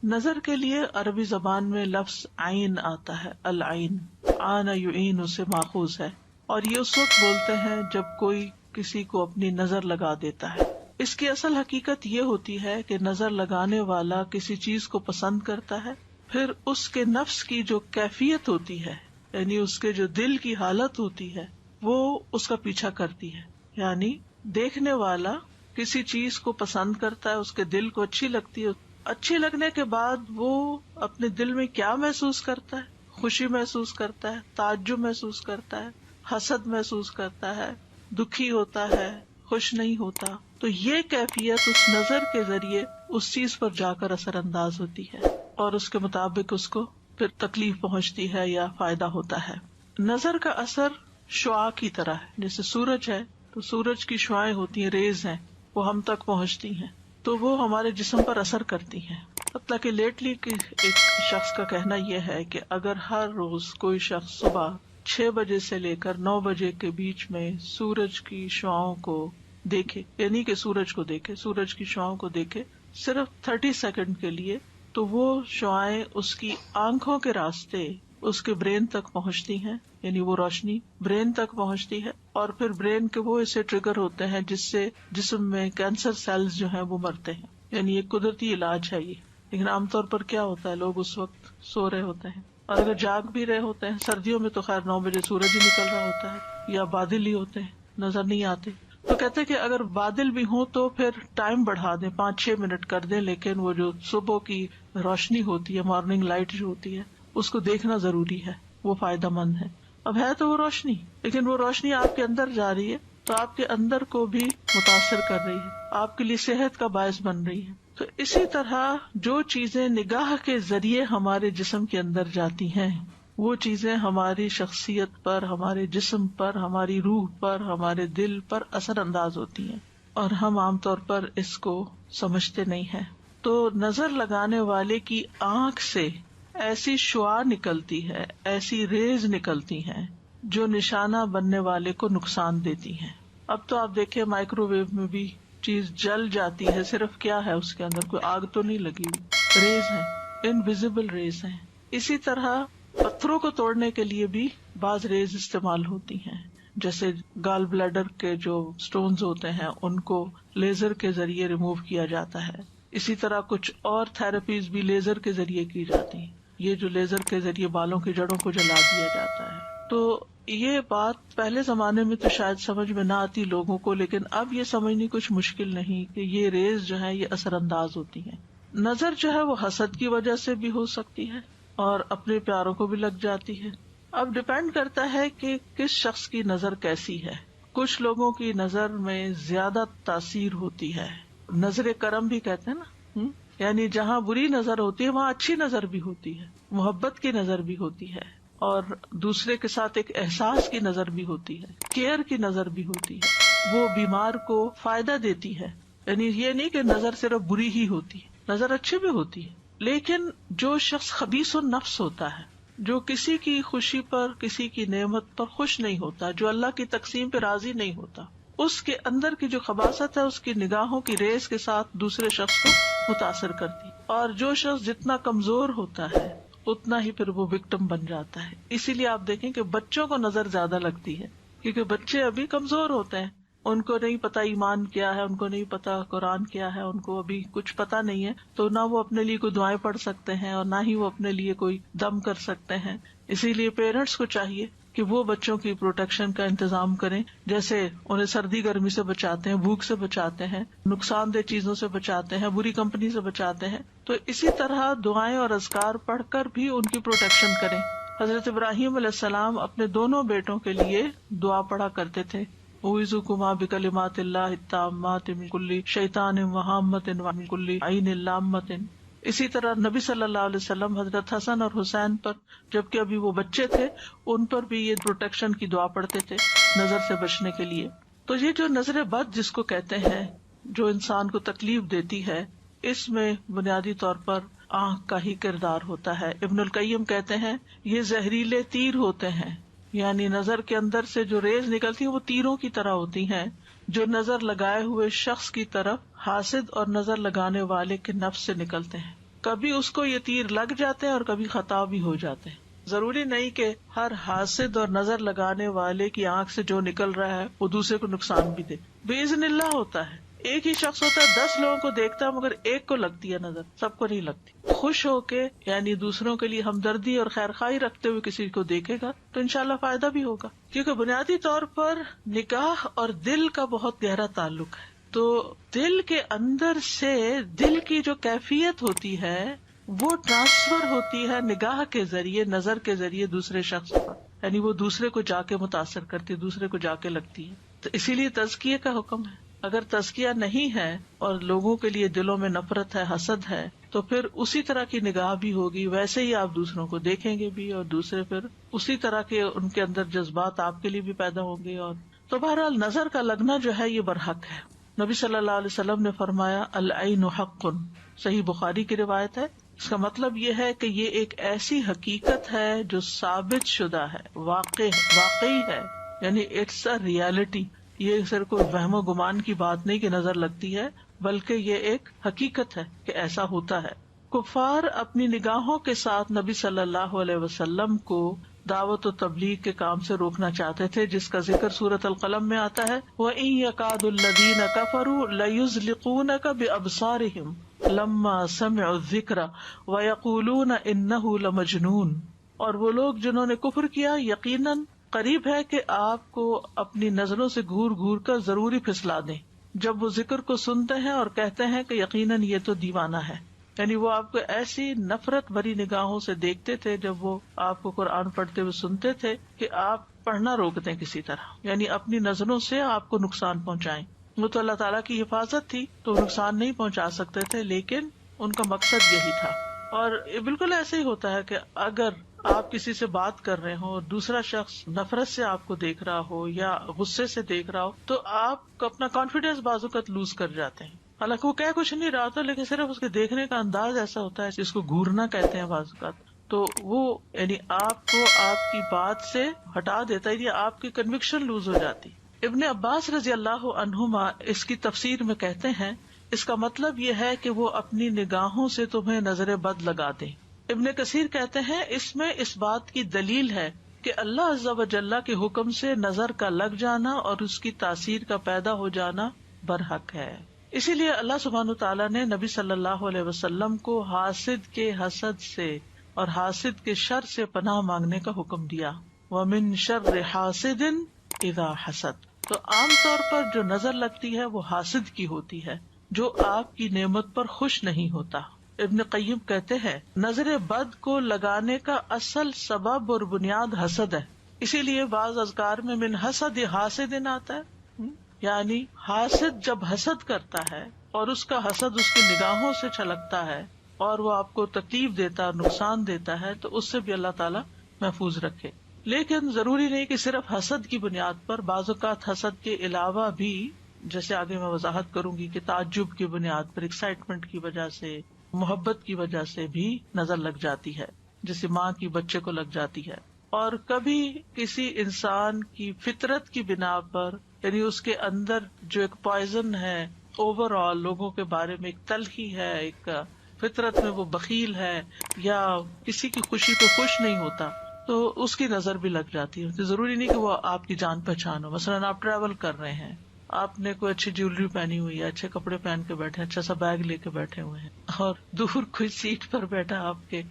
نظر کے لیے عربی زبان میں لفظ عین آتا ہے، العین، آن یعین سے ماخوذ ہے، اور یہ اس وقت بولتے ہیں جب کوئی کسی کو اپنی نظر لگا دیتا ہے۔ اس کی اصل حقیقت یہ ہوتی ہے کہ نظر لگانے والا کسی چیز کو پسند کرتا ہے، پھر اس کے نفس کی جو کیفیت ہوتی ہے، یعنی اس کے جو دل کی حالت ہوتی ہے، وہ اس کا پیچھا کرتی ہے۔ یعنی دیکھنے والا کسی چیز کو پسند کرتا ہے، اس کے دل کو اچھی لگتی ہے، اچھی لگنے کے بعد وہ اپنے دل میں کیا محسوس کرتا ہے؟ خوشی محسوس کرتا ہے، تعجب محسوس کرتا ہے، حسد محسوس کرتا ہے، دکھی ہوتا ہے، خوش نہیں ہوتا۔ تو یہ کیفیت اس نظر کے ذریعے اس چیز پر جا کر اثر انداز ہوتی ہے، اور اس کے مطابق اس کو پھر تکلیف پہنچتی ہے یا فائدہ ہوتا ہے۔ نظر کا اثر شعاع کی طرح ہے، جیسے سورج ہے تو سورج کی شعائیں ہوتی ہیں، ریز ہیں، وہ ہم تک پہنچتی ہیں تو وہ ہمارے جسم پر اثر کرتی ہیں۔ حتیٰ کہ لیٹلی ایک شخص کا کہنا یہ ہے کہ اگر ہر روز کوئی شخص صبح 6 بجے سے لے کر 9 بجے کے بیچ میں سورج کی شعاؤں کو دیکھے، یعنی کہ سورج کو دیکھے، سورج کی شعاؤں کو دیکھے صرف 30 سیکنڈ کے لیے، تو وہ شعائیں اس کی آنکھوں کے راستے اس کے برین تک پہنچتی ہیں، یعنی وہ روشنی برین تک پہنچتی ہے، اور پھر برین کے وہ اسے ٹریگر ہوتے ہیں جس سے جسم میں کینسر سیلز جو ہیں وہ مرتے ہیں۔ یعنی یہ قدرتی علاج ہے یہ، لیکن عام طور پر کیا ہوتا ہے، لوگ اس وقت سو رہے ہوتے ہیں، اور اگر جاگ بھی رہے ہوتے ہیں، سردیوں میں تو خیر 9 بجے سورج ہی نکل رہا ہوتا ہے، یا بادل ہی ہوتے ہیں، نظر نہیں آتے۔ تو کہتے ہیں کہ اگر بادل بھی ہوں تو پھر ٹائم بڑھا دیں، 5-6 منٹ کر دیں، لیکن وہ جو صبح کی روشنی ہوتی ہے، مارننگ لائٹ جو ہوتی ہے، اس کو دیکھنا ضروری ہے، وہ فائدہ مند ہے۔ اب ہے تو وہ روشنی، لیکن وہ روشنی آپ کے اندر جا رہی ہے تو آپ کے اندر کو بھی متاثر کر رہی ہے، آپ کے لیے صحت کا باعث بن رہی ہے۔ تو اسی طرح جو چیزیں نگاہ کے ذریعے ہمارے جسم کے اندر جاتی ہیں، وہ چیزیں ہماری شخصیت پر، ہمارے جسم پر، ہماری روح پر، ہمارے دل پر اثر انداز ہوتی ہیں، اور ہم عام طور پر اس کو سمجھتے نہیں ہیں۔ تو نظر لگانے والے کی آنکھ سے ایسی شعاع نکلتی ہے، ایسی ریز نکلتی ہیں جو نشانہ بننے والے کو نقصان دیتی ہیں۔ اب تو آپ دیکھیں مائکرو ویو میں بھی چیز جل جاتی ہے، صرف کیا ہے اس کے اندر، کوئی آگ تو نہیں لگی ہوئی، ریز ہیں، انویزیبل ریز ہیں۔ اسی طرح پتھروں کو توڑنے کے لیے بھی بعض ریز استعمال ہوتی ہیں، جیسے گال بلیڈر کے جو سٹونز ہوتے ہیں ان کو لیزر کے ذریعے ریموو کیا جاتا ہے۔ اسی طرح کچھ اور تھراپیز بھی لیزر کے ذریعے کی جاتی ہیں، یہ جو لیزر کے ذریعے بالوں کی جڑوں کو جلا دیا جاتا ہے۔ تو یہ بات پہلے زمانے میں تو شاید سمجھ میں نہ آتی لوگوں کو، لیکن اب یہ سمجھنی کچھ مشکل نہیں کہ یہ ریز جو ہے یہ اثر انداز ہوتی ہیں۔ نظر جو ہے وہ حسد کی وجہ سے بھی ہو سکتی ہے اور اپنے پیاروں کو بھی لگ جاتی ہے۔ اب ڈپینڈ کرتا ہے کہ کس شخص کی نظر کیسی ہے۔ کچھ لوگوں کی نظر میں زیادہ تاثیر ہوتی ہے، نظر کرم بھی کہتے ہیں نا، یعنی جہاں بری نظر ہوتی ہے وہاں اچھی نظر بھی ہوتی ہے، محبت کی نظر بھی ہوتی ہے، اور دوسرے کے ساتھ ایک احساس کی نظر بھی ہوتی ہے، کیئر کی نظر بھی ہوتی ہے، وہ بیمار کو فائدہ دیتی ہے۔ یعنی یہ نہیں کہ نظر صرف بری ہی ہوتی ہے، نظر اچھی بھی ہوتی ہے، لیکن جو شخص خبیث النفس ہوتا ہے، جو کسی کی خوشی پر، کسی کی نعمت پر خوش نہیں ہوتا، جو اللہ کی تقسیم پہ راضی نہیں ہوتا، اس کے اندر کی جو خباثت ہے اس کی نگاہوں کی ریز کے ساتھ دوسرے شخص کو متاثر کرتی، اور جو شخص جتنا کمزور ہوتا ہے اتنا ہی پھر وہ وکٹم بن جاتا ہے۔ اسی لیے آپ دیکھیں کہ بچوں کو نظر زیادہ لگتی ہے، کیونکہ بچے ابھی کمزور ہوتے ہیں، ان کو نہیں پتا ایمان کیا ہے، ان کو نہیں پتا قرآن کیا ہے، ان کو ابھی کچھ پتا نہیں ہے، تو نہ وہ اپنے لیے کوئی دعائیں پڑھ سکتے ہیں اور نہ ہی وہ اپنے لیے کوئی دم کر سکتے ہیں۔ اسی لیے پیرنٹس کو چاہیے کہ وہ بچوں کی پروٹیکشن کا انتظام کریں، جیسے انہیں سردی گرمی سے بچاتے ہیں، بھوک سے بچاتے ہیں، نقصان دہ چیزوں سے بچاتے ہیں، بری کمپنی سے بچاتے ہیں، تو اسی طرح دعائیں اور اذکار پڑھ کر بھی ان کی پروٹیکشن کریں۔ حضرت ابراہیم علیہ السلام اپنے دونوں بیٹوں کے لیے دعا پڑھا کرتے تھے، اعوذکما بکلمات اللہ التامات من کل شیطان وہامۃ ومن کل عین لامۃ۔ اسی طرح نبی صلی اللہ علیہ وسلم حضرت حسن اور حسین پر، جبکہ ابھی وہ بچے تھے، ان پر بھی یہ پروٹیکشن کی دعا پڑھتے تھے نظر سے بچنے کے لیے۔ تو یہ جو نظر بد جس کو کہتے ہیں، جو انسان کو تکلیف دیتی ہے، اس میں بنیادی طور پر آنکھ کا ہی کردار ہوتا ہے۔ ابن القیم کہتے ہیں یہ زہریلے تیر ہوتے ہیں، یعنی نظر کے اندر سے جو ریز نکلتی ہیں وہ تیروں کی طرح ہوتی ہیں، جو نظر لگائے ہوئے شخص کی طرف حاسد اور نظر لگانے والے کے نفس سے نکلتے ہیں۔ کبھی اس کو یہ تیر لگ جاتے ہیں اور کبھی خطا بھی ہو جاتے ہیں. ضروری نہیں کہ ہر حاسد اور نظر لگانے والے کی آنکھ سے جو نکل رہا ہے وہ دوسرے کو نقصان بھی دے. باذن اللہ ہوتا ہے. ایک ہی شخص ہوتا ہے 10 لوگوں کو دیکھتا ہے مگر ایک کو لگتی ہے نظر, سب کو نہیں لگتی. خوش ہو کے یعنی دوسروں کے لیے ہمدردی اور خیرخواہی رکھتے ہوئے کسی کو دیکھے گا تو انشاءاللہ فائدہ بھی ہوگا, کیونکہ بنیادی طور پر نگاہ اور دل کا بہت گہرا تعلق ہے. تو دل کے اندر سے دل کی جو کیفیت ہوتی ہے وہ ٹرانسفر ہوتی ہے نگاہ کے ذریعے, نظر کے ذریعے دوسرے شخص پر, یعنی وہ دوسرے کو جا کے متاثر کرتی ہے, دوسرے کو جا کے لگتی ہے. تو اسی لیے تزکیے کا حکم ہے. اگر تزکیہ نہیں ہے اور لوگوں کے لیے دلوں میں نفرت ہے, حسد ہے, تو پھر اسی طرح کی نگاہ بھی ہوگی, ویسے ہی آپ دوسروں کو دیکھیں گے بھی, اور دوسرے پھر اسی طرح کے ان کے اندر جذبات آپ کے لیے بھی پیدا ہوں گے. اور تو بہرحال نظر کا لگنا جو ہے یہ برحق ہے. نبی صلی اللہ علیہ وسلم نے فرمایا العین حق, صحیح بخاری کی روایت ہے. اس کا مطلب یہ ہے کہ یہ ایک ایسی حقیقت ہے جو ثابت شدہ ہے, واقعی ہے, یعنی اٹس اے ریالٹی. یہ صرف کوئی وہم و گمان کی بات نہیں کہ نظر لگتی ہے, بلکہ یہ ایک حقیقت ہے کہ ایسا ہوتا ہے. کفار اپنی نگاہوں کے ساتھ نبی صلی اللہ علیہ وسلم کو دعوت و تبلیغ کے کام سے روکنا چاہتے تھے, جس کا ذکر سورۃ القلم میں آتا ہے. وَإِن يَكَادُ الَّذِينَ كَفَرُوا لَيُزْلِقُونَكَ بِأَبْصَارِهِمْ لَمَّا سَمِعُوا الذِّكْرَ وَيَقُولُونَ إِنَّهُ لَمَجْنُونٌ. اور وہ لوگ جنہوں نے کفر کیا یقیناً قریب ہے کہ آپ کو اپنی نظروں سے گھور گھور کر ضروری پھسلا دیں جب وہ ذکر کو سنتے ہیں اور کہتے ہیں کہ یقیناً یہ تو دیوانہ ہے. یعنی وہ آپ کو ایسی نفرت بھری نگاہوں سے دیکھتے تھے جب وہ آپ کو قرآن پڑھتے ہوئے سنتے تھے کہ آپ پڑھنا روک دیں کسی طرح, یعنی اپنی نظروں سے آپ کو نقصان پہنچائیں. وہ تو اللہ تعالیٰ کی حفاظت تھی تو نقصان نہیں پہنچا سکتے تھے, لیکن ان کا مقصد یہی تھا. اور بالکل ایسے ہی ہوتا ہے کہ اگر آپ کسی سے بات کر رہے ہو اور دوسرا شخص نفرت سے آپ کو دیکھ رہا ہو یا غصے سے دیکھ رہا ہو تو آپ اپنا کانفیڈینس بعض اوقات لوز کر جاتے ہیں. حالانکہ وہ کہہ کچھ نہیں رہا ہوتا, لیکن صرف اس کے دیکھنے کا انداز ایسا ہوتا ہے جس کو گھورنا کہتے ہیں بعض اوقات, تو وہ یعنی آپ کو آپ کی بات سے ہٹا دیتا ہے, یا آپ کی کنوکشن لوز ہو جاتی. ابن عباس رضی اللہ عنہما اس کی تفسیر میں کہتے ہیں اس کا مطلب یہ ہے کہ وہ اپنی نگاہوں سے تمہیں نظر بد لگا دیں. ابن کثیر کہتے ہیں اس میں اس بات کی دلیل ہے کہ اللہ عز و جل کے حکم سے نظر کا لگ جانا اور اس کی تاثیر کا پیدا ہو جانا برحق ہے. اسی لیے اللہ سبحانہ وتعالیٰ نے نبی صلی اللہ علیہ وسلم کو حاسد کے حسد سے اور حاسد کے شر سے پناہ مانگنے کا حکم دیا. وَمِن شَرِّ حَاسِدٍ إِذَا حَسَدَ. تو عام طور پر جو نظر لگتی ہے وہ حاسد کی ہوتی ہے جو آپ کی نعمت پر خوش نہیں ہوتا. ابن قیم کہتے ہیں نظر بد کو لگانے کا اصل سبب اور بنیاد حسد ہے. اسی لیے بعض اذکار میں من حسد حاسد آتا ہے, یعنی حاسد جب حسد کرتا ہے اور اس کا حسد اس کی نگاہوں سے چھلکتا ہے اور وہ آپ کو تکلیف دیتا اور نقصان دیتا ہے تو اس سے بھی اللہ تعالیٰ محفوظ رکھے. لیکن ضروری نہیں کہ صرف حسد کی بنیاد پر, بعض اوقات حسد کے علاوہ بھی, جیسے آگے میں وضاحت کروں گی, کہ تعجب کی بنیاد پر, ایکسائٹمنٹ کی وجہ سے, محبت کی وجہ سے بھی نظر لگ جاتی ہے, جیسے ماں کی بچے کو لگ جاتی ہے. اور کبھی کسی انسان کی فطرت کی بنا پر, یعنی اس کے اندر جو ایک پوائزن ہے اوور آل لوگوں کے بارے میں, ایک تلخی ہے, ایک فطرت میں وہ بخیل ہے یا کسی کی خوشی پہ خوش نہیں ہوتا, تو اس کی نظر بھی لگ جاتی ہے. ضروری نہیں کہ وہ آپ کی جان پہچان ہو. مثلاً آپ ٹریول کر رہے ہیں, آپ نے کوئی اچھی جیولری پہنی ہوئی ہے, اچھے کپڑے پہن کے بیٹھے, اچھا سا بیگ لے کے بیٹھے ہوئے ہیں, اور دور کوئی سیٹ پر بیٹھا آپ کے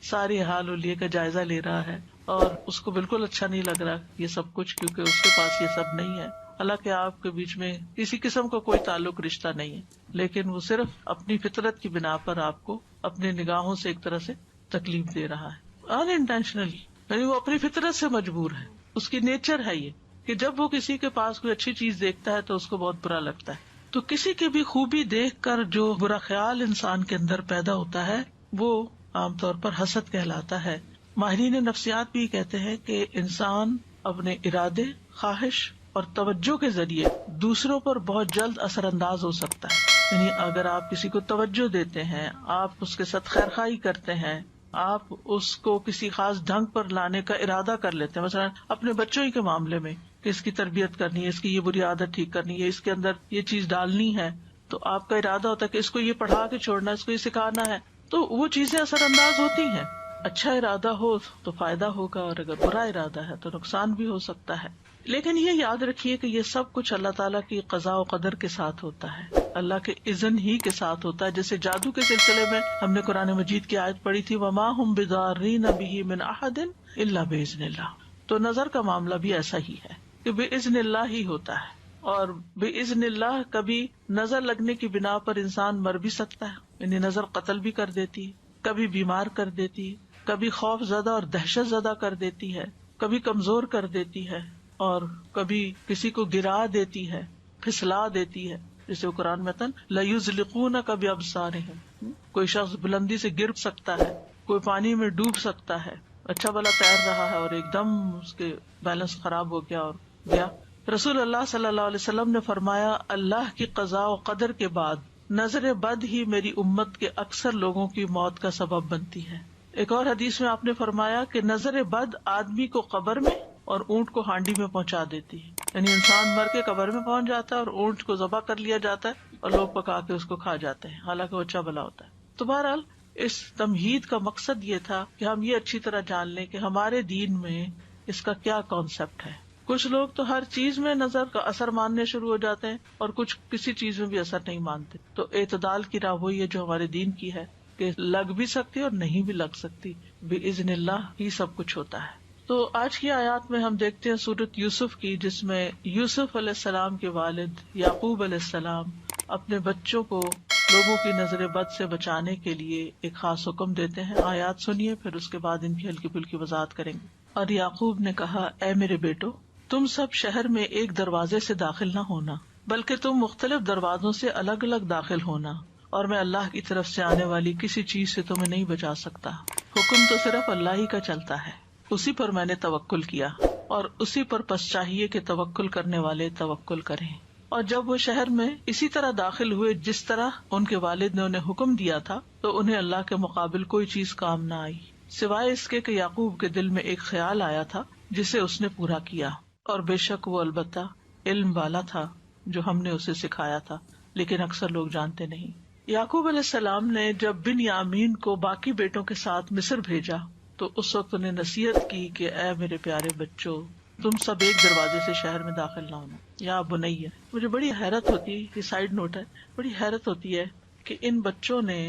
ساری حال ولیے کا جائزہ لے رہا ہے اور اس کو بالکل اچھا نہیں لگ رہا یہ سب کچھ, کیونکہ اس کے پاس یہ سب نہیں ہے. حالانکہ آپ کے بیچ میں کسی قسم کا کوئی تعلق رشتہ نہیں ہے, لیکن وہ صرف اپنی فطرت کی بنا پر آپ کو اپنی نگاہوں سے ایک طرح سے تکلیف دے رہا ہے ان انٹینشنلی, یعنی وہ اپنی فطرت سے مجبور ہے, اس کی نیچر ہے یہ کہ جب وہ کسی کے پاس کوئی اچھی چیز دیکھتا ہے تو اس کو بہت برا لگتا ہے. تو کسی کی بھی خوبی دیکھ کر جو برا خیال انسان کے اندر پیدا ہوتا ہے وہ عام طور پر حسد کہلاتا ہے. ماہرین نفسیات بھی کہتے ہیں کہ انسان اپنے ارادے, خواہش اور توجہ کے ذریعے دوسروں پر بہت جلد اثر انداز ہو سکتا ہے. یعنی اگر آپ کسی کو توجہ دیتے ہیں, آپ اس کے ساتھ خیرخواہی کرتے ہیں, آپ اس کو کسی خاص ڈھنگ پر لانے کا ارادہ کر لیتے ہیں, مثلا اپنے بچوں ہی کے معاملے میں کہ اس کی تربیت کرنی ہے, اس کی یہ بری عادت ٹھیک کرنی ہے, اس کے اندر یہ چیز ڈالنی ہے, تو آپ کا ارادہ ہوتا ہے کہ اس کو یہ پڑھا کے چھوڑنا ہے, اس کو یہ سکھانا ہے, تو وہ چیزیں اثر انداز ہوتی ہیں. اچھا ارادہ ہو تو فائدہ ہوگا، اور اگر برا ارادہ ہے تو نقصان بھی ہو سکتا ہے. لیکن یہ یاد رکھیے کہ یہ سب کچھ اللہ تعالیٰ کی قضاء و قدر کے ساتھ ہوتا ہے، اللہ کے اذن ہی کے ساتھ ہوتا ہے. جیسے جادو کے سلسلے میں ہم نے قرآن مجید کی آیت پڑھی تھی، وما هم بضارین بہ من احد الا باذن اللہ. تو نظر کا معاملہ بھی ایسا ہی ہے کہ باذن اللہ ہی ہوتا ہے، اور باذن اللہ کبھی نظر لگنے کی بنا پر انسان مر بھی سکتا ہے، یعنی نظر قتل بھی کر دیتی ہے، کبھی بیمار کر دیتی، کبھی خوف زدہ اور دہشت زدہ کر دیتی ہے، کبھی کمزور کر دیتی ہے، اور کبھی کسی کو گرا دیتی ہے، پھسلا دیتی ہے. جیسے وہ قرآن میں لَيُزْلِقُونَكَ بِأَبْصَارِهِمْ، کوئی شخص بلندی سے گر سکتا ہے، کوئی پانی میں ڈوب سکتا ہے، اچھا بھلا تیر رہا ہے اور ایک دم اس کے بیلنس خراب ہو گیا اور گیا. رسول اللہ صلی اللہ علیہ وسلم نے فرمایا، اللہ کی قضاء و قدر کے بعد نظر بد ہی میری امت کے اکثر لوگوں کی موت کا سبب بنتی ہے. ایک اور حدیث میں آپ نے فرمایا کہ نظر بد آدمی کو قبر میں اور اونٹ کو ہانڈی میں پہنچا دیتی ہے، یعنی انسان مر کے قبر میں پہنچ جاتا ہے اور اونٹ کو ذبح کر لیا جاتا ہے اور لوگ پکا کے اس کو کھا جاتے ہیں، حالانکہ وہ اچھا بھلا ہوتا ہے. تو بہرحال اس تمہید کا مقصد یہ تھا کہ ہم یہ اچھی طرح جان لیں کہ ہمارے دین میں اس کا کیا کانسیپٹ ہے. کچھ لوگ تو ہر چیز میں نظر کا اثر ماننے شروع ہو جاتے ہیں اور کچھ کسی چیز میں بھی اثر نہیں مانتے. تو اعتدال کی راہ وہی ہے جو ہمارے دین کی ہے کہ لگ بھی سکتی اور نہیں بھی لگ سکتی، باذن اللہ ہی سب کچھ ہوتا ہے. تو آج کی آیات میں ہم دیکھتے ہیں سورۃ یوسف کی، جس میں یوسف علیہ السلام کے والد یعقوب علیہ السلام اپنے بچوں کو لوگوں کی نظر بد سے بچانے کے لیے ایک خاص حکم دیتے ہیں. آیات سنیے، پھر اس کے بعد ان کی ہلکی پھلکی وضاحت کریں گے. اور یعقوب نے کہا، اے میرے بیٹو، تم سب شہر میں ایک دروازے سے داخل نہ ہونا، بلکہ تم مختلف دروازوں سے الگ الگ داخل ہونا، اور میں اللہ کی طرف سے آنے والی کسی چیز سے تمہیں نہیں بچا سکتا. حکم تو صرف اللہ ہی کا چلتا ہے، اسی پر میں نے توکل کیا، اور اسی پر پس چاہیے کہ توکل کرنے والے توکل کریں. اور جب وہ شہر میں اسی طرح داخل ہوئے جس طرح ان کے والد نے انہیں حکم دیا تھا، تو انہیں اللہ کے مقابل کوئی چیز کام نہ آئی، سوائے اس کے کہ یعقوب کے دل میں ایک خیال آیا تھا جسے اس نے پورا کیا. اور بے شک وہ البتہ علم والا تھا جو ہم نے اسے سکھایا تھا، لیکن اکثر لوگ جانتے نہیں. یعقوب علیہ السلام نے جب بنیامین کو باقی بیٹوں کے ساتھ مصر بھیجا تو اس وقت انہیں نصیحت کی کہ اے میرے پیارے بچوں، تم سب ایک دروازے سے شہر میں داخل نہ ہونا. یا بنیہ، مجھے بڑی حیرت ہوتی ہے، یہ سائیڈ نوٹ ہے، بڑی حیرت ہوتی ہے کہ ان بچوں نے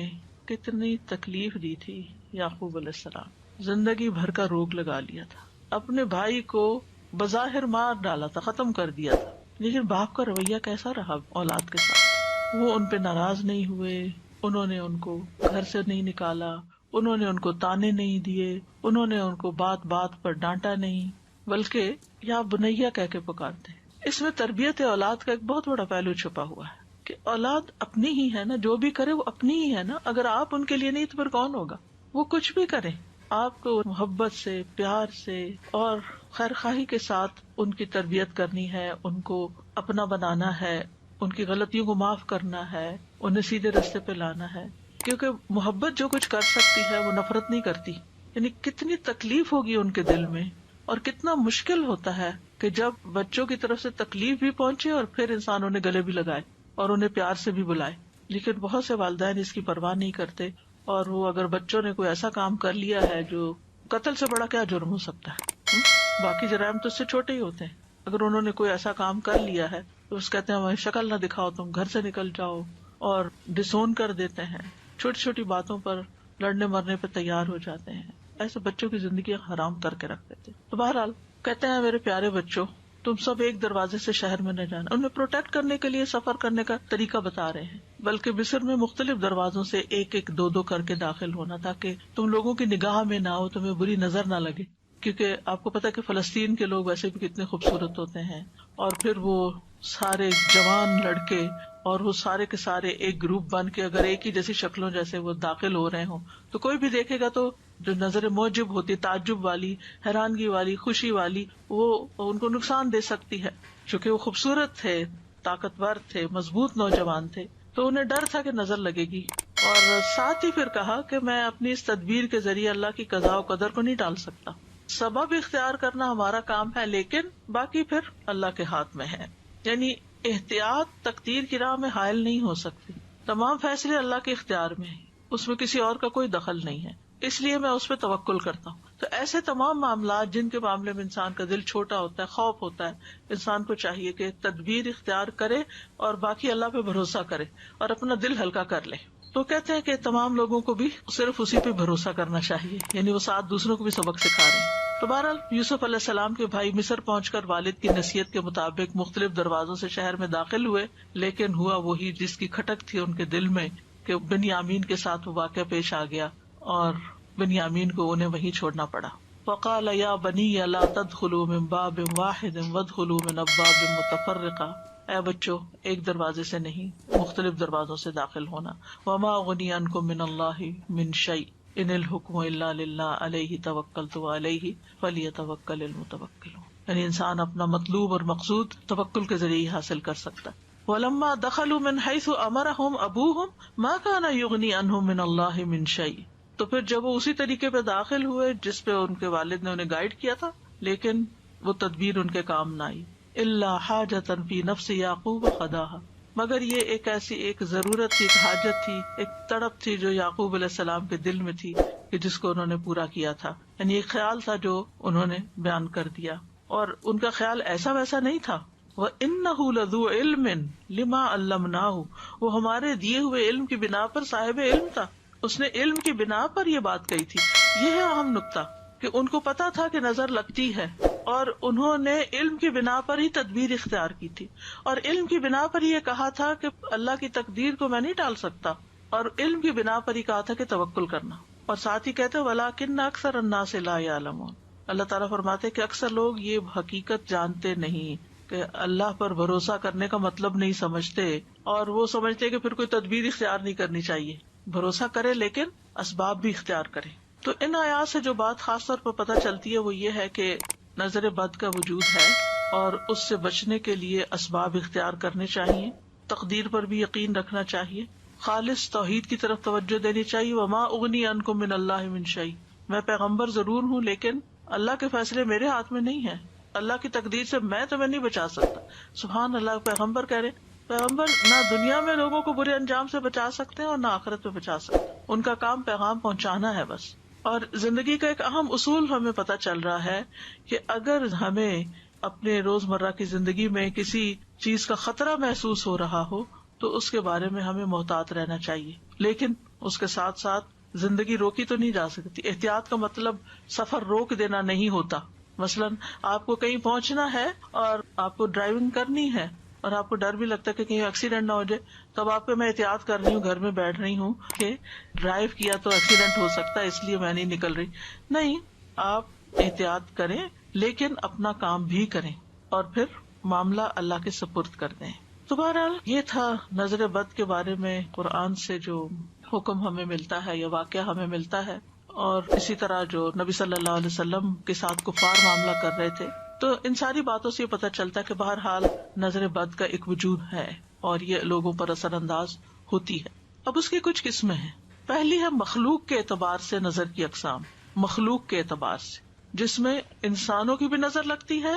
کتنی تکلیف دی تھی. یعقوب علیہ السلام زندگی بھر کا روگ لگا لیا تھا، اپنے بھائی کو بظاہر مار ڈالا تھا، ختم کر دیا تھا، لیکن باپ کا رویہ کیسا رہا اولاد کے ساتھ؟ وہ ان پہ ناراض نہیں ہوئے، انہوں نے ان کو گھر سے نہیں نکالا، انہوں نے ان کو تانے نہیں دیے، انہوں نے ان کو بات بات پر ڈانٹا نہیں، بلکہ یا بنیا کہہ کے پکارتے. اس میں تربیت اولاد کا ایک بہت بڑا پہلو چھپا ہوا ہے کہ اولاد اپنی ہی ہے نا، جو بھی کرے وہ اپنی ہی ہے نا. اگر آپ ان کے لیے نہیں تو پھر کون ہوگا؟ وہ کچھ بھی کرے، آپ کو محبت سے، پیار سے اور خیر خواہی کے ساتھ ان کی تربیت کرنی ہے، ان کو اپنا بنانا ہے، ان کی غلطیوں کو معاف کرنا ہے، انہیں سیدھے راستے پہ لانا ہے. کیونکہ محبت جو کچھ کر سکتی ہے وہ نفرت نہیں کرتی. یعنی کتنی تکلیف ہوگی ان کے دل میں، اور کتنا مشکل ہوتا ہے کہ جب بچوں کی طرف سے تکلیف بھی پہنچے اور پھر انسان انہیں گلے بھی لگائے اور انہیں پیار سے بھی بلائے. لیکن بہت سے والدین اس کی پرواہ نہیں کرتے، اور وہ اگر بچوں نے کوئی ایسا کام کر لیا ہے جو قتل سے بڑا کیا جرم ہو سکتا ہے، باقی جرائم تو اس سے چھوٹے ہی ہوتے ہیں، اگر انہوں نے کوئی ایسا کام کر لیا ہے تو اس کہتے ہیں شکل نہ دکھاؤ، تم گھر سے نکل جاؤ، اور ڈسون کر دیتے ہیں، چھوٹی چھوٹی باتوں پر لڑنے مرنے پہ تیار ہو جاتے ہیں. ایسے بچوں کی زندگی حرام کر کے رکھ دیتے. تو بہرحال کہتے ہیں میرے پیارے بچوں، تم سب ایک دروازے سے شہر میں نہ جانا. انہیں پروٹیکٹ کرنے کے لیے سفر کرنے کا طریقہ بتا رہے ہیں، بلکہ مصر میں مختلف دروازوں سے ایک ایک دو دو کر کے داخل ہونا، تاکہ تم لوگوں کی نگاہ میں نہ ہو، تمہیں بری نظر نہ لگے. کیونکہ آپ کو پتا کہ فلسطین کے لوگ ویسے بھی کتنے خوبصورت ہوتے ہیں، اور پھر وہ سارے جوان لڑکے اور وہ سارے کے سارے ایک گروپ بن کے اگر ایک ہی جیسی شکلوں جیسے وہ داخل ہو رہے ہوں تو کوئی بھی دیکھے گا تو جو نظر موجب ہوتی، تعجب والی، حیرانگی والی، خوشی والی، وہ ان کو نقصان دے سکتی ہے. چونکہ وہ خوبصورت تھے، طاقتور تھے، مضبوط نوجوان تھے، تو انہیں ڈر تھا کہ نظر لگے گی. اور ساتھ ہی پھر کہا کہ میں اپنی اس تدبیر کے ذریعے اللہ کی قضاء و قدر کو نہیں ٹال سکتا. سبب اختیار کرنا ہمارا کام ہے، لیکن باقی پھر اللہ کے ہاتھ میں ہے. یعنی احتیاط تقدیر کی راہ میں حائل نہیں ہو سکتی، تمام فیصلے اللہ کے اختیار میں ہیں. اس میں کسی اور کا کوئی دخل نہیں ہے، اس لیے میں اس پہ توکل کرتا ہوں. تو ایسے تمام معاملات جن کے معاملے میں انسان کا دل چھوٹا ہوتا ہے، خوف ہوتا ہے، انسان کو چاہیے کہ تدبیر اختیار کرے اور باقی اللہ پہ بھروسہ کرے اور اپنا دل ہلکا کر لے. تو کہتے ہیں کہ تمام لوگوں کو بھی صرف اسی پہ بھروسہ کرنا چاہیے، یعنی وہ ساتھ دوسروں کو بھی سبق سکھا رہے ہیں. تو بہرحال یوسف علیہ السلام کے بھائی مصر پہنچ کر والد کی نصیحت کے مطابق مختلف دروازوں سے شہر میں داخل ہوئے، لیکن ہوا وہی جس کی کھٹک تھی ان کے دل میں کہ بنیامین کے ساتھ وہ واقعہ پیش آ گیا اور بنیامین کو انہیں وہیں چھوڑنا پڑا. وقال یا بنی لا تدخلوا من باب واحد وادخلوا من ابواب متفرقہ، اے بچوں ایک دروازے سے نہیں مختلف دروازوں سے داخل ہونا. وما اغنی عنکم من اللہ من شیء ان الحکم الا للہ علیہ توکلت وعلیہ فلیتوکل المتوکلون. یعنی انسان اپنا مطلوب اور مقصود توکل کے ذریعے حاصل کر سکتا ہے. وَلَمَّا دَخَلُوا مِنْ حَيْثُ أَمَرَهُمْ أَبُوهُمْ مَا كَانَ يُغْنِي عَنْهُمْ مِنَ اللَّهِ مِنْ شَيْءٍ. تو پھر جب وہ اسی طریقے پہ داخل ہوئے جس پہ ان کے والد نے انہیں گائیڈ کیا تھا، لیکن وہ تدبیر ان کے کام نہ آئی. إِلَّا حَاجَةً فِي نَفْسِ يَعْقُوبَ قَضَاهَا، مگر یہ ایک ایسی ایک ضرورت تھی، ایک حاجت تھی، ایک تڑپ تھی جو یعقوب علیہ السلام کے دل میں تھی کہ جس کو انہوں نے پورا کیا تھا. یعنی ایک خیال تھا جو انہوں نے بیان کر دیا، اور ان کا خیال ایسا ویسا نہیں تھا. وَإِنَّهُ لَذُو عِلْمٍ لِمَا عَلَّمْنَاهُ، وہ ہمارے دیے ہوئے علم کی بنا پر صاحب علم تھا، اس نے علم کی بنا پر یہ بات کہی تھی. یہ ہے اہم نقطہ کہ ان کو پتا تھا کہ نظر لگتی ہے، اور انہوں نے علم کی بنا پر ہی تدبیر اختیار کی تھی، اور علم کی بنا پر یہ کہا تھا کہ اللہ کی تقدیر کو میں نہیں ٹال سکتا، اور علم کی بنا پر ہی کہا تھا کہ توکل کرنا. اور ساتھ ہی کہتے وَلَٰكِنَّ أَكْثَرَ النَّاسِ لَا يَعْلَمُونَ، اللہ تعالیٰ فرماتے کہ اکثر لوگ یہ حقیقت جانتے نہیں کہ اللہ پر بھروسہ کرنے کا مطلب نہیں سمجھتے، اور وہ سمجھتے کہ پھر کوئی تدبیر اختیار نہیں کرنی چاہیے. بھروسہ کرے لیکن اسباب بھی اختیار کرے. تو ان آیات سے جو بات خاص طور پر پتہ چلتی ہے وہ یہ ہے کہ نظر بد کا وجود ہے، اور اس سے بچنے کے لیے اسباب اختیار کرنے چاہیے، تقدیر پر بھی یقین رکھنا چاہیے، خالص توحید کی طرف توجہ دینی چاہیے. وما اغنی عنکم من اللہ من شیء، میں پیغمبر ضرور ہوں لیکن اللہ کے فیصلے میرے ہاتھ میں نہیں ہیں، اللہ کی تقدیر سے میں تمہیں نہیں بچا سکتا. سبحان اللہ، پیغمبر کہہ رہے پیغمبر نہ دنیا میں لوگوں کو برے انجام سے بچا سکتے ہیں اور نہ آخرت میں بچا سکتے ہیں، ان کا کام پیغام پہنچانا ہے بس. اور زندگی کا ایک اہم اصول ہمیں پتہ چل رہا ہے کہ اگر ہمیں اپنے روزمرہ کی زندگی میں کسی چیز کا خطرہ محسوس ہو رہا ہو تو اس کے بارے میں ہمیں محتاط رہنا چاہیے، لیکن اس کے ساتھ ساتھ زندگی روکی تو نہیں جا سکتی. احتیاط کا مطلب سفر روک دینا نہیں ہوتا. مثلاً آپ کو کہیں پہنچنا ہے اور آپ کو ڈرائیونگ کرنی ہے اور آپ کو ڈر بھی لگتا ہے کہ کہیں ایکسیڈنٹ نہ ہو جائے، تب آپ کو میں احتیاط کر رہی ہوں، گھر میں بیٹھ رہی ہوں کہ ڈرائیو کیا تو ایکسیڈنٹ ہو سکتا ہے اس لیے میں نہیں نکل رہی. نہیں، آپ احتیاط کریں لیکن اپنا کام بھی کریں اور پھر معاملہ اللہ کے سپرد کر دیں. تو بہرحال یہ تھا نظر بد کے بارے میں قرآن سے جو حکم ہمیں ملتا ہے یا واقعہ ہمیں ملتا ہے، اور اسی طرح جو نبی صلی اللہ علیہ وسلم کے ساتھ کفار معاملہ کر رہے تھے. تو ان ساری باتوں سے یہ پتہ چلتا ہے کہ بہرحال نظر بد کا ایک وجود ہے اور یہ لوگوں پر اثر انداز ہوتی ہے. اب اس کی کچھ قسمیں ہیں. پہلی ہے مخلوق کے اعتبار سے نظر کی اقسام. مخلوق کے اعتبار سے جس میں انسانوں کی بھی نظر لگتی ہے،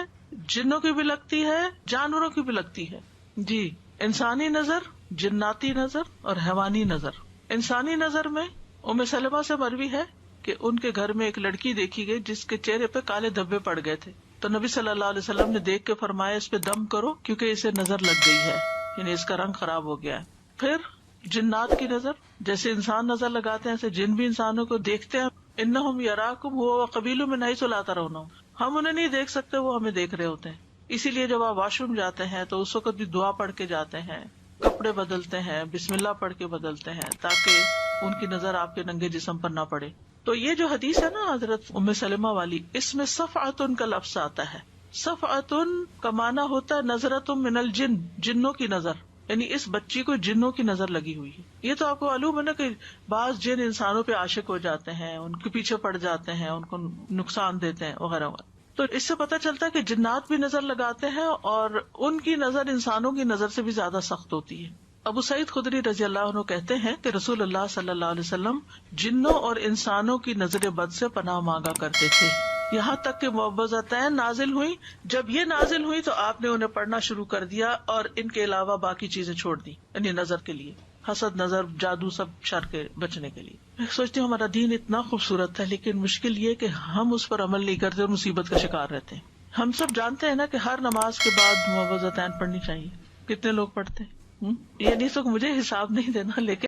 جنوں کی بھی لگتی ہے، جانوروں کی بھی لگتی ہے. جی، انسانی نظر، جناتی نظر اور حیوانی نظر. انسانی نظر میں ام سلمہ سے مروی ہے کہ ان کے گھر میں ایک لڑکی دیکھی گئی جس کے چہرے پہ کالے دھبے پڑ گئے تھے. تو نبی صلی اللہ علیہ وسلم نے دیکھ کے فرمایا اس پہ دم کرو کیونکہ اسے نظر لگ گئی ہے، یعنی اس کا رنگ خراب ہو گیا ہے. پھر جنات کی نظر، جیسے انسان نظر لگاتے ہیں ایسے جن بھی انسانوں کو دیکھتے ہیں. انہم یراکم هو وقبیلہ من حیث لا ترونہم، ہم انہیں نہیں دیکھ سکتے، وہ ہمیں دیکھ رہے ہوتے ہیں. اسی لیے جب آپ واش روم جاتے ہیں تو اس وقت بھی دعا پڑھ کے جاتے ہیں، کپڑے بدلتے ہیں، بسم اللہ پڑھ کے بدلتے ہیں تاکہ ان کی نظر آپ کے ننگے جسم پر نہ پڑے. تو یہ جو حدیث ہے نا حضرت ام سلمہ والی، اس میں صفعۃ کا لفظ آتا ہے. صفعۃ کا معنی ہوتا ہے نظرۃ من الجن، جنوں کی نظر، یعنی اس بچی کو جنوں کی نظر لگی ہوئی ہے. یہ تو آپ کو معلوم ہے نا کہ بعض جن انسانوں پہ عاشق ہو جاتے ہیں، ان کے پیچھے پڑ جاتے ہیں، ان کو نقصان دیتے ہیں وغیرہ وغیرہ. تو اس سے پتہ چلتا ہے کہ جنات بھی نظر لگاتے ہیں اور ان کی نظر انسانوں کی نظر سے بھی زیادہ سخت ہوتی ہے. ابو سعید خدری رضی اللہ عنہ کہتے ہیں کہ رسول اللہ صلی اللہ علیہ وسلم جنوں اور انسانوں کی نظر بد سے پناہ مانگا کرتے تھے، یہاں تک کہ معوذتین نازل ہوئی. جب یہ نازل ہوئی تو آپ نے انہیں پڑھنا شروع کر دیا اور ان کے علاوہ باقی چیزیں چھوڑ دی، یعنی نظر کے لیے. حسد، نظر، جادو، سب شر کے بچنے کے لیے. میں سوچتی ہوں ہمارا دین اتنا خوبصورت ہے، لیکن مشکل یہ کہ ہم اس پر عمل نہیں کرتے اور مصیبت کا شکار رہتے ہیں. ہم سب جانتے ہیں نا کہ ہر نماز کے بعد معوذتین پڑھنی چاہیے. کتنے لوگ پڑھتے ہیں؟ یہ نہیں سو مجھے حساب نہیں دینا، لیکن